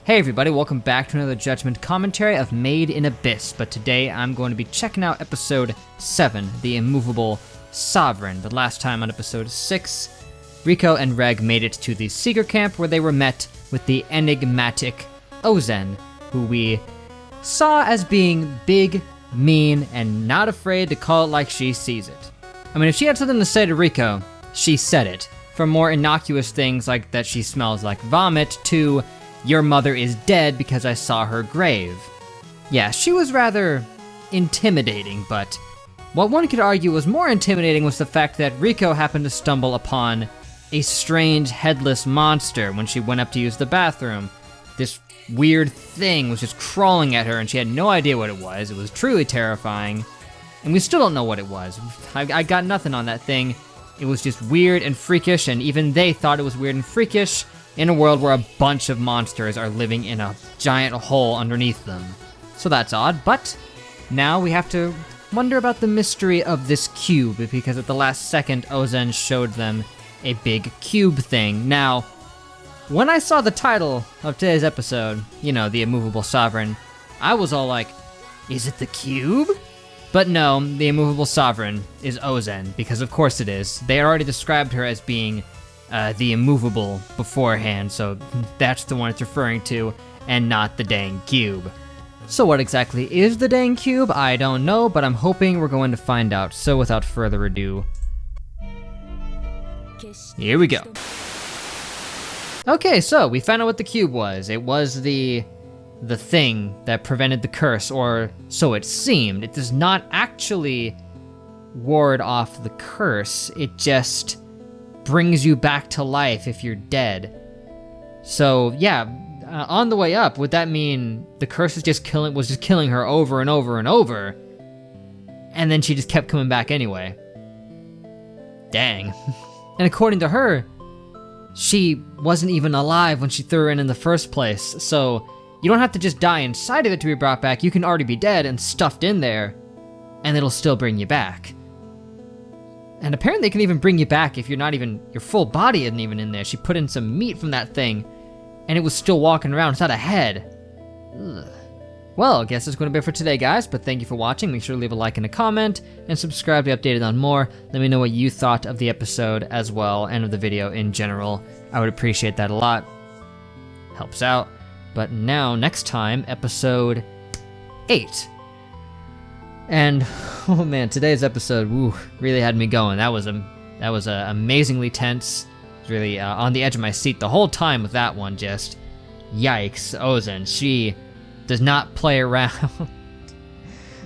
Hey everybody, welcome back to another Judgment commentary of Made in Abyss, but today I'm going to be checking out episode 7, The Immovable Sovereign. But last time on episode 6, Rico and Reg made it to the Seeker camp where they were met with the enigmatic Ozen, who we saw as being big, mean, and not afraid to call it like she sees it. I mean, if she had something to say to Rico, she said it. From more innocuous things like that she smells like vomit to your mother is dead because I saw her grave. Yeah, she was rather intimidating, but what one could argue was more intimidating was the fact that Rico happened to stumble upon a strange headless monster when she went up to use the bathroom. This weird thing was just crawling at her and she had no idea what it was. It was truly terrifying, and we still don't know what it was. I got nothing on that thing. It was just weird and freakish, and even they thought it was weird and freakish in a world where a bunch of monsters are living in a giant hole underneath them. So that's odd, but now we have to wonder about the mystery of this cube, because at the last second, Ozen showed them a big cube thing. Now, when I saw the title of today's episode, you know, The Immovable Sovereign, I was all like, is it the cube? But no, the Immovable Sovereign is Ozen, because of course it is. They already described her as being the immovable beforehand, so that's the one it's referring to, and not the dang cube. So what exactly is the dang cube? I don't know, but I'm hoping we're going to find out. So without further ado, here we go. Okay, so we found out what the cube was. It was the thing that prevented the curse, or so it seemed. It does not actually ward off the curse, it just brings you back to life if you're dead. So yeah, on the way up, would that mean the curse was just killing her over and over and over, and then she just kept coming back anyway? Dang. And according to her, she wasn't even alive when she threw her in the first place, so you don't have to just die inside of it to be brought back. You can already be dead and stuffed in there, and it'll still bring you back. And apparently it can even bring you back if you're not even, your full body isn't even in there. She put in some meat from that thing, and it was still walking around without a head. Ugh. Well, I guess that's going to be it for today, guys, but thank you for watching. Make sure to leave a like and a comment, and subscribe to be updated on more. Let me know what you thought of the episode as well, and of the video in general. I would appreciate that a lot. Helps out. But now, next time, episode 8. And, oh man, today's episode, really had me going. That was amazingly tense. Really on the edge of my seat the whole time with that one, just yikes. Ozen, she does not play around.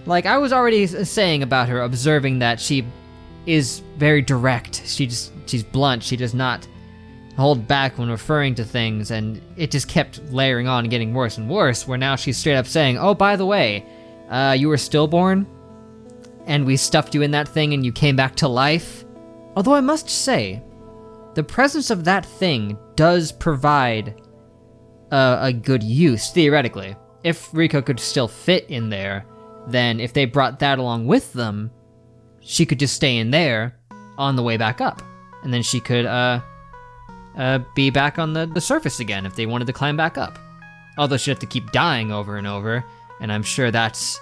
Like I was already saying about her, observing that she is very direct. She's blunt. She does not hold back when referring to things, and it just kept layering on and getting worse and worse, where now she's straight up saying, oh, by the way, you were stillborn, and we stuffed you in that thing and you came back to life. Although I must say, the presence of that thing does provide a good use, theoretically. If Rico could still fit in there, then if they brought that along with them, she could just stay in there on the way back up. And then she could be back on the surface again if they wanted to climb back up. Although she'd have to keep dying over and over, and I'm sure that's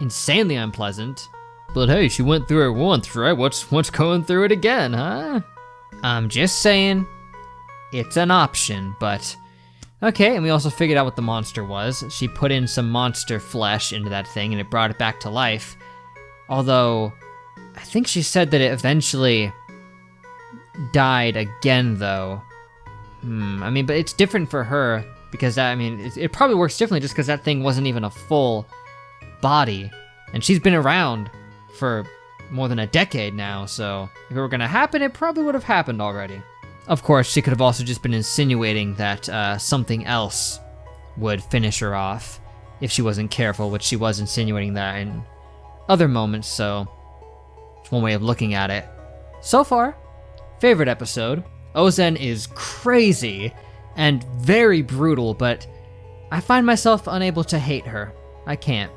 insanely unpleasant. But hey, she went through it once, right? What's going through it again, huh? I'm just saying, it's an option, but okay. And we also figured out what the monster was. She put in some monster flesh into that thing and it brought it back to life. Although, I think she said that it eventually died again, though. I mean, but it's different for her, because that, I mean, it probably works differently just because that thing wasn't even a full body. And she's been around for more than a decade now, so if it were gonna happen, it probably would have happened already. Of course, she could have also just been insinuating that something else would finish her off if she wasn't careful, which she was insinuating that in other moments, so it's one way of looking at it. So far, favorite episode. Ozen is crazy and very brutal, but I find myself unable to hate her. I can't.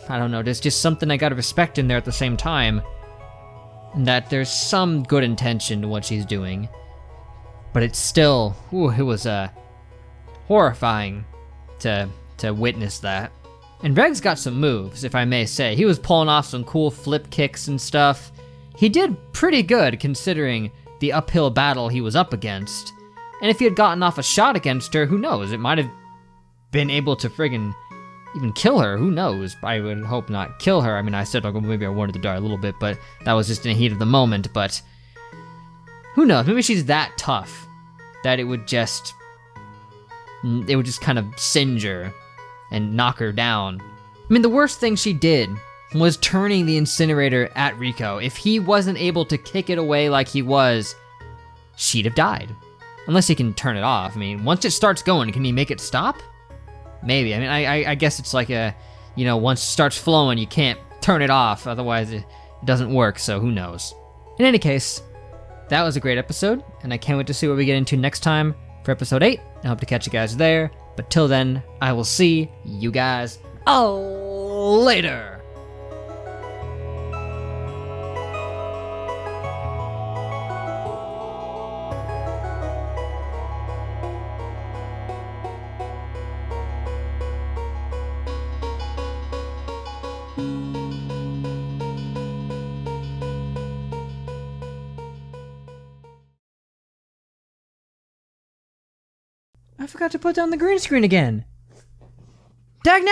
I don't know, there's just something I gotta respect in there at the same time. That there's some good intention to what she's doing. But it's still, it was horrifying to witness that. And Reg's got some moves, if I may say. He was pulling off some cool flip kicks and stuff. He did pretty good considering the uphill battle he was up against. And if he had gotten off a shot against her, who knows? It might have been able to friggin' even kill her. Who knows? I would hope not kill her. I mean, I said maybe I wanted to die a little bit, but that was just in the heat of the moment. But who knows? Maybe she's that tough that it would just kind of singe her and knock her down. I mean, the worst thing she did was turning the incinerator at Rico. If he wasn't able to kick it away like he was, she'd have died. Unless he can turn it off. I mean, once it starts going, can he make it stop? Maybe. I mean, I guess it's like once it starts flowing, you can't turn it off. Otherwise, it doesn't work, so who knows. In any case, that was a great episode, and I can't wait to see what we get into next time for episode 8. I hope to catch you guys there. But till then, I will see you guys later. I forgot to put down the green screen again. Dagnabbit!